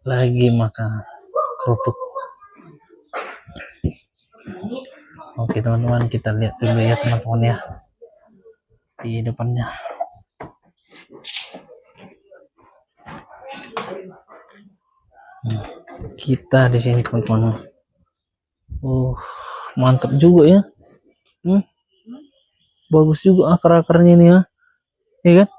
lagi makan kerupuk. Oke teman-teman, kita lihat dulu ya teman-teman ya di depannya. Kita di sini teman-teman. Mantap juga ya. Bagus juga akar-akarnya ini ya. Iya kan?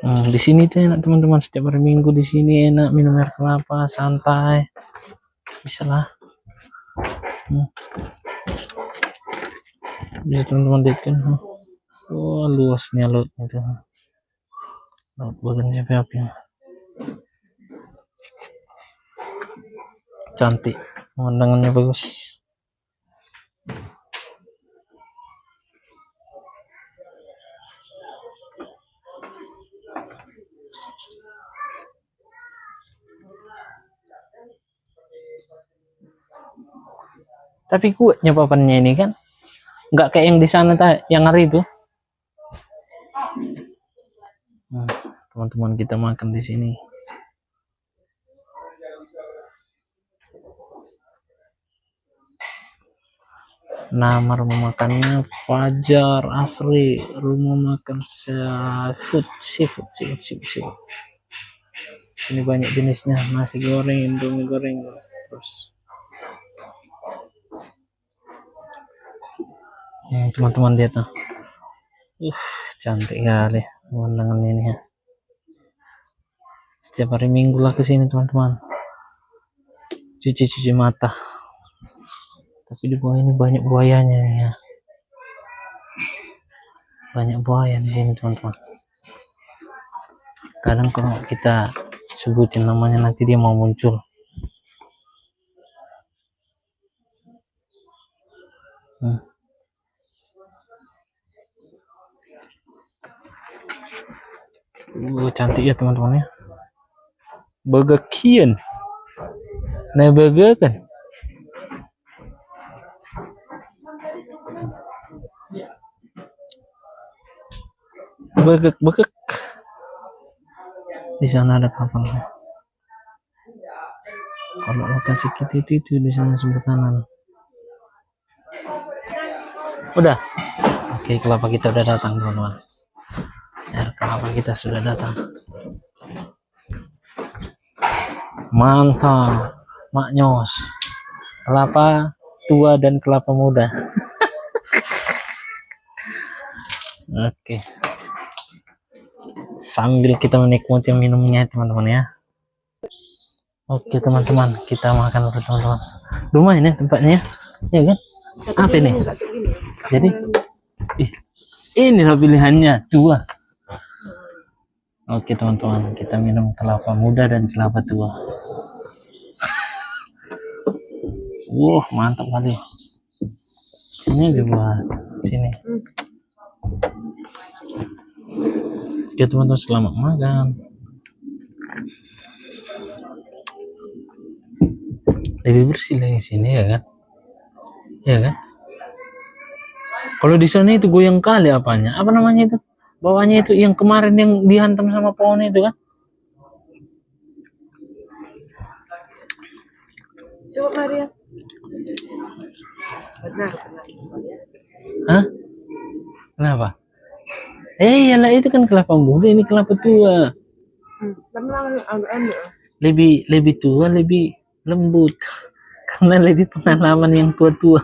Di sini tuh enak teman-teman, setiap hari Minggu di sini enak minum air kelapa santai, bisa lah. Bisa teman-teman lihat kan, luasnya laut itu, laut bagian api-api, cantik, pemandangannya bagus. Tapi kuatnya papannya ini kan, nggak kayak yang di sana yang hari itu. Teman-teman kita makan di sini. Nama rumah makannya Fajar Asri, rumah makan seafood. Sini banyak jenisnya, nasi goreng, indomie goreng, terus teman-teman lihat tuh, cantik kali pemandangan ini ya. Setiap hari Minggu lah kesini teman-teman, cuci mata. Tapi di bawah ini banyak buayanya ya, banyak buaya di sini teman-teman. Kadang kalau kita sebutin namanya nanti dia mau muncul. Cantik ya teman-teman ya. Bagakian. Nah bagakan. Begek. Di sana ada kapal. Kalau lokasi kita itu di sana sebelah kanan. Udah. Oke, kelapa kita udah datang teman-teman. Ya, kelapa kita sudah datang. Mantap, maknyos. Kelapa tua dan kelapa muda. Oke. Sambil kita menikmati minumnya teman-teman ya. Oke teman-teman, kita makan dulu teman-teman. Lumayan ya tempatnya ya kan? Apa ini? Jadi inilah pilihannya dua. Oke teman-teman, kita minum kelapa muda dan kelapa tua. Wah, mantap kali. Sini aja buat sini. Oke teman-teman, selamat makan. Lebih bersih lagi sini ya kan? Ya kan? Kalau di sana itu goyang kali apanya? Apa namanya itu? Bawahnya itu yang kemarin yang dihantam sama pohon itu kan? Coba Maria. Benar. Hah? Kenapa? Iyalah itu kan kelapa muda, ini kelapa tua. Lebih tua, lebih lembut. Karena lebih pengalaman yang tua-tua.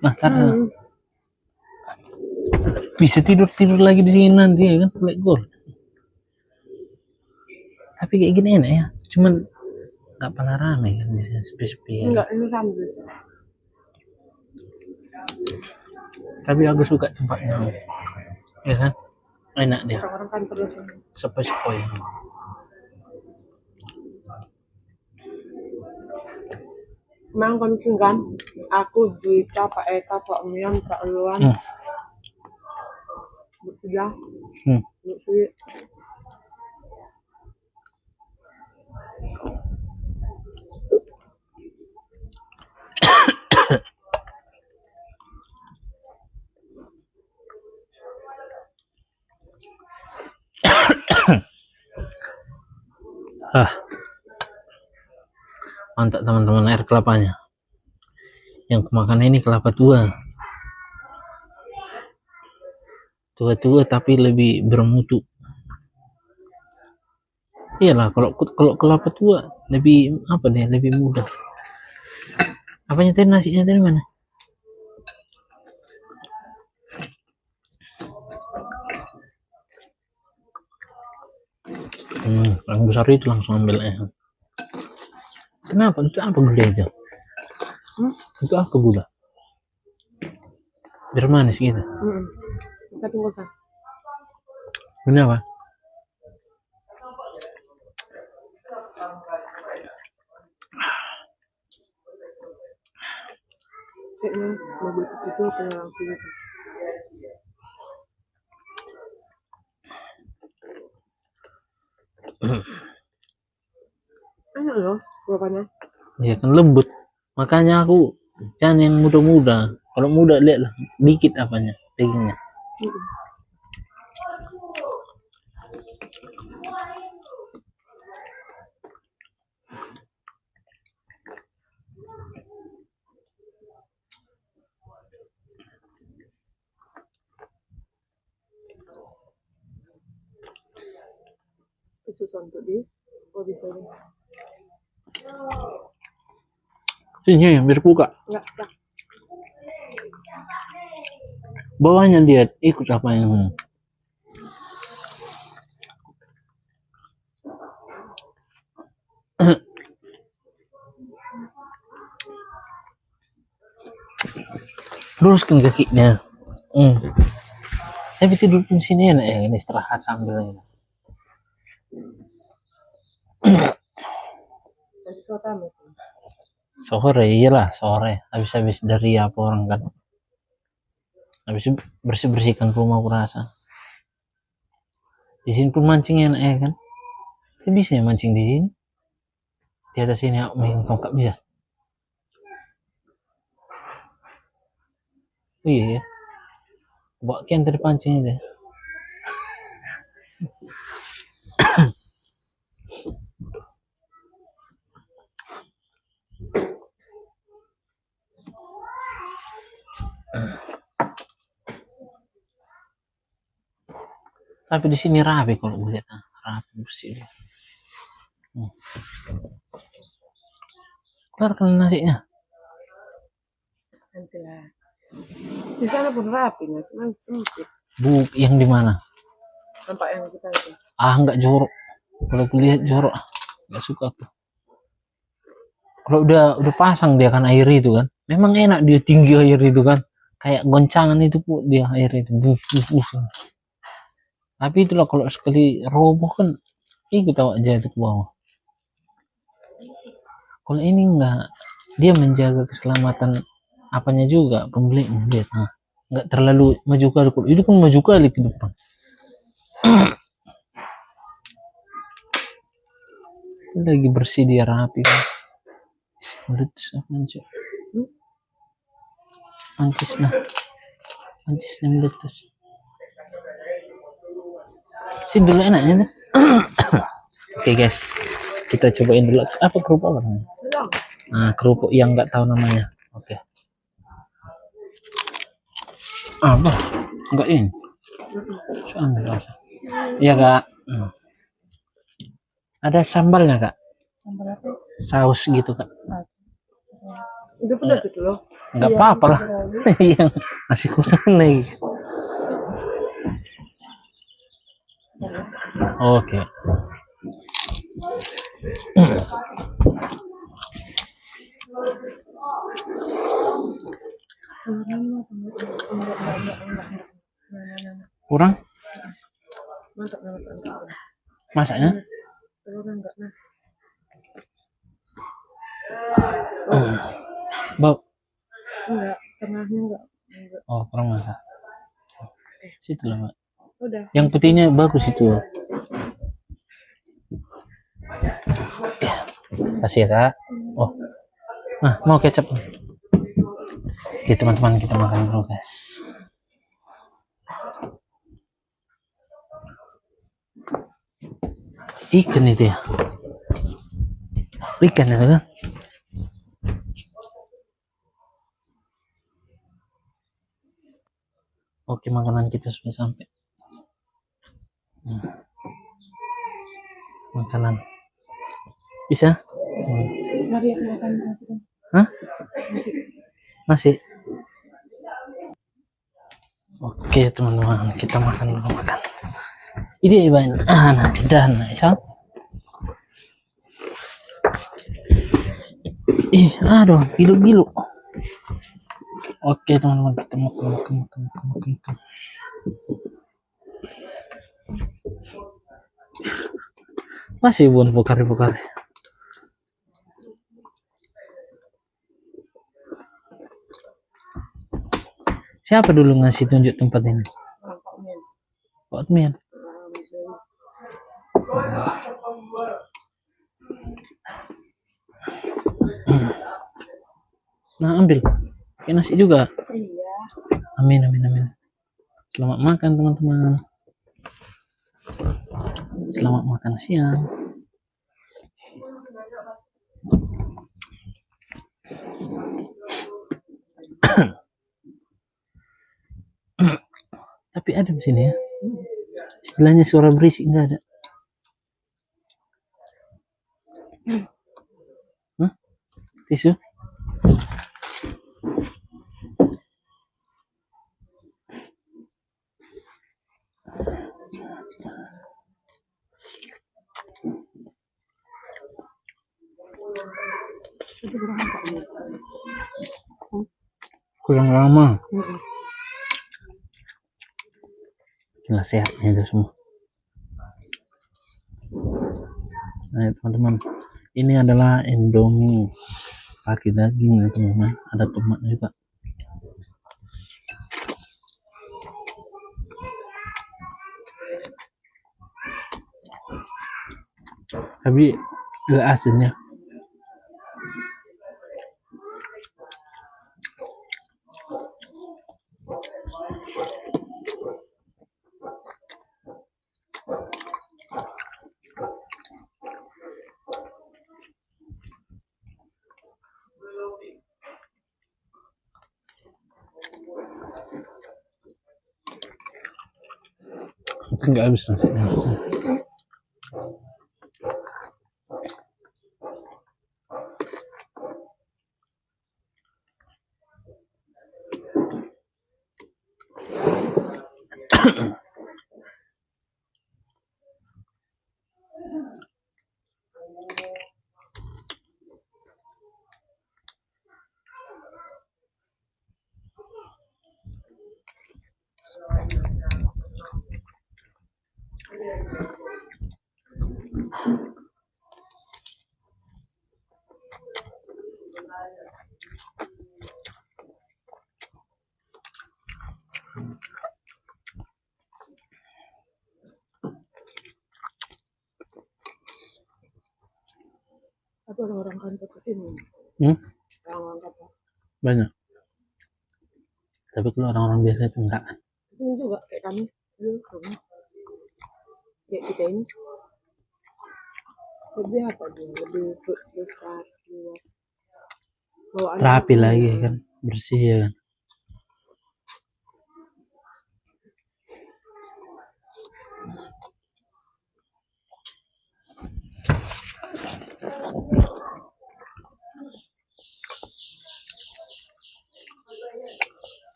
Nah, karena bisa tidur lagi di sini nanti ya kan, black gold. Tapi kayak gini enak ya, cuman nggak pernah rame kan, biasanya sepi-sepi. Enggak, ini sambil. Tapi aku suka tempatnya, ya kan, enak dia. Orang kan terus sepoi-sepoi. Memang penting kan, aku Juwita, Pak Eka, Pak Mian, Pak Luan, sudah, sudah. Ah, mantap teman-teman air kelapanya. Yang kemakan ini kelapa tua. Tua-tua tapi lebih bermutu. Iyalah, kalau kelapa tua lebih apa deh, lebih mudah. Apanya tadi, nasinya dari mana? Yang besar itu langsung ambil ya. Kenapa? Itu apa gula itu? Itu apa gula? Biar manis gitu. Tapi nggak usah. Kenapa? Kayaknya mobil itu punya lampu gitu. Enak loh bapaknya. Ya kan lembut. Makanya aku jangan yang muda-muda. Kalau muda lihatlah dikit apanya, dagingnya. Susah untuk di bisa ini. Sini biar buka. Nggak bisa. Bawahnya dia ikut apa yang luruskan kakinya. Tapi tidur di sini enak ya, ini istirahat sambil ini. Nanti suatu Sore, iyalah sore. Habis dari apa orang kan. Habis bersih-bersihkan rumah aku rasa. Di sini pun mancing enak ya kan. Kita bisa ya mancing di sini. Di atas sini kau nggak bisa. Oh iya ya. Bawa kian terpancing itu. Tapi di sini rapi kalau gue lihat, rapi bersih dia. Keluarkan nasinya. nanti lah. Di sana pun rapi ya, cuman sempit. Bu, yang di mana? Nampak yang kita itu. Nggak jorok. Kalau aku lihat jorok, nggak suka aku. Kalau udah pasang dia kan air itu kan, memang enak dia tinggi air itu kan, kayak goncangan itu pun dia air itu. Tapi itulah kalau sekali roboh kan, kita aja itu ke bawah. Kalau ini enggak, dia menjaga keselamatan apanya juga pembelinya dia. Enggak terlalu maju kali. Itu kan maju kali ke depan. Lagi bersih dia rapi kan. Meletus apa anjir? Mancisnya meletus. Sini dulu enaknya tuh. Oke guys, kita cobain dulu. Apa kerupuk apa namanya? Kerupuk yang nggak tahu namanya. Oke. Apa? Enggak ini. Soalnya rasa. Iya kak. Ada sambalnya kak? Sambal apa? Saus gitu kak? Udah pedas itu loh. Enggak apa-apa lah. Yang masih kurang lagi. Oke. Kurang? Mantap Masaknya? enggak nah. Bau? Enggak, tengahnya enggak. Oh, kurang masak. Situ lah, Mbak. Udah. Yang putihnya bagus itu. Kasih ya, Kak. Oh. Mau kecap. Oke, teman-teman, kita makan dulu, guys. Ikan itu ya. Ikan ya kan? Oke, makanan kita sudah sampai. Makanan bisa? Mari aku makan nasi kan. Hah? Masih? Oke teman-teman, kita makan dulu makan. Ini Iban, nah, dan Isal. Aduh, gilu-gilu. Oke teman-teman, kita makan. Masih bun pokari. Siapa dulu ngasih tunjuk tempat ini? Pak Otmian. Nah, ambil. Pakai nasi juga. Iya. Amin. Selamat makan teman-teman. Selamat makan siang. Tapi ada di sini ya. Istilahnya suara berisik enggak ada. Tisu? Itu kurang masak ini. Kurang lama. Gila sehatnya itu semua. Nah teman-teman, ini adalah Indomie pakai daging ya teman-teman. Ada tomatnya juga. Tapi agak asinnya. Enggak habis nasinya. Atau orang-orang kantor kesini. Orang-orang kantor. Banyak. Tapi kalau orang-orang biasa itu enggak. Ini juga kayak kami. Kayak kita ini. Lebih apa dia? Lebih besar, luas. Rapi lagi kan, bersih ya kan.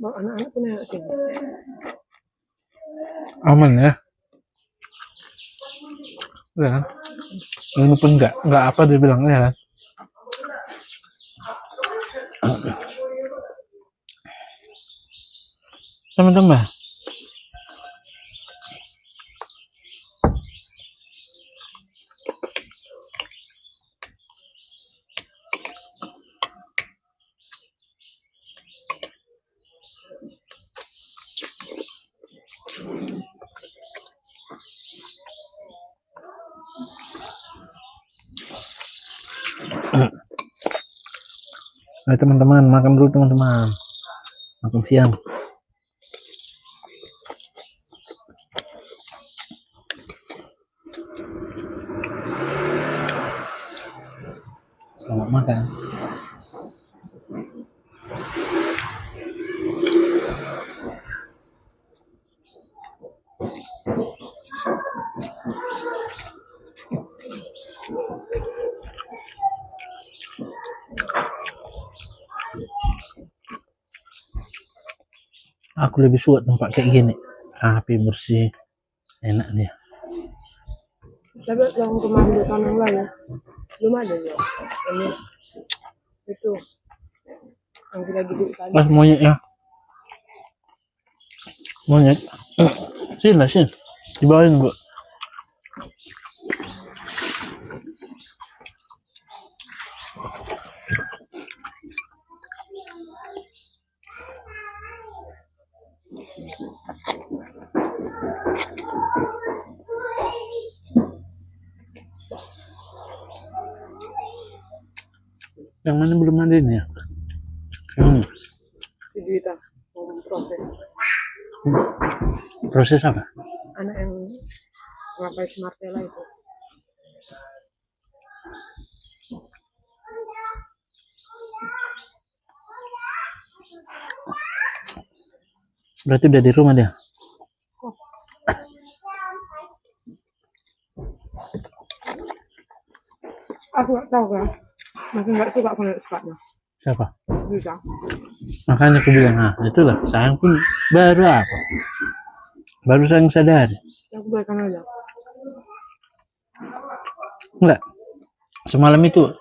Bawa anak-anak punya sini. Aman ya. Ya kan? Ini pun enggak apa dia bilang ya kan. Teman-teman. Nah teman-teman, makan dulu teman-teman. Makan siang. Aku lebih suka tempat kayak gini, rapi, bersih, enak dia. Tapi yang kemarin 2 tahun yang lalu belum ada ya. Ini itu yang kita duduk tadi. Monyet ya, monyet. Sini, sini, dibawain bu. Yang mana belum ada ini ya? Si Duita mau proses. Proses apa? Anak yang ngapain Martella itu. Berarti udah di rumah dia. Aku nggak tahu kan. Masih nggak suka kalau sepatnya. Siapa? Bisa. Makanya aku bilang, itulah sayang pun baru apa? Baru sayang sadari. Aku berikan aja. Enggak. Semalam itu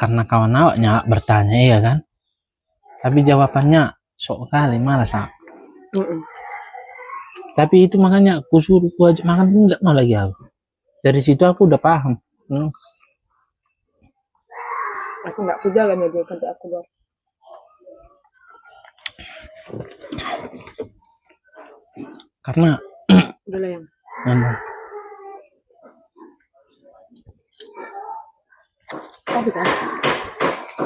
karena kawan awaknya bertanya, iya kan? Tapi jawabannya sok kali, malas nak. Tapi itu makanya aku suruh aku ajak makan, enggak mau lagi aku. Dari situ aku udah paham. Aku nggak kerja kan jadi kerja aku dong. Karena Udah lah yang. Tapi kan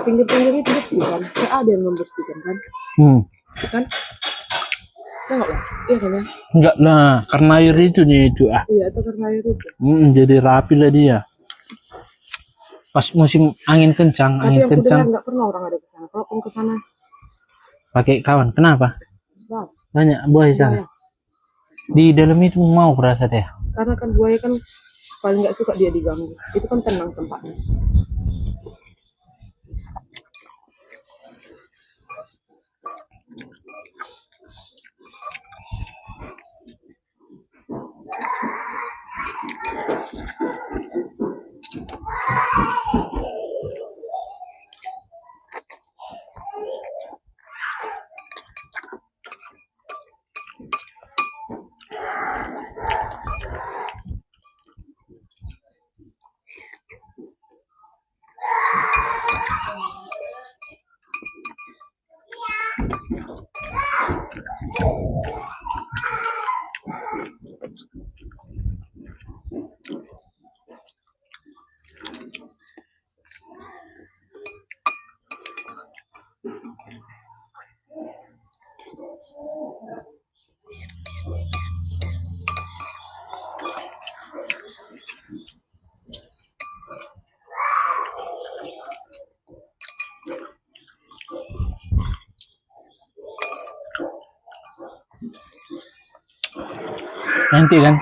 pinggir-pinggir itu bersih kan, kayak ada yang membersihkan kan, kan? Tengok lah, iya kan ya? Enggak lah, karena air itu nih itu Iya, itu karena air itu. jadi rapi lah dia. Pas musim angin kencang, Tapi yang kudengar nggak pernah orang ada ke sana. Kalaupun ke sana, pakai kawan. Kenapa? wow, Banyak buaya sana. Di dalam itu mau berasa deh. Karena kan buaya kan paling nggak suka dia diganggu. Itu kan tenang tempatnya. Nanti kan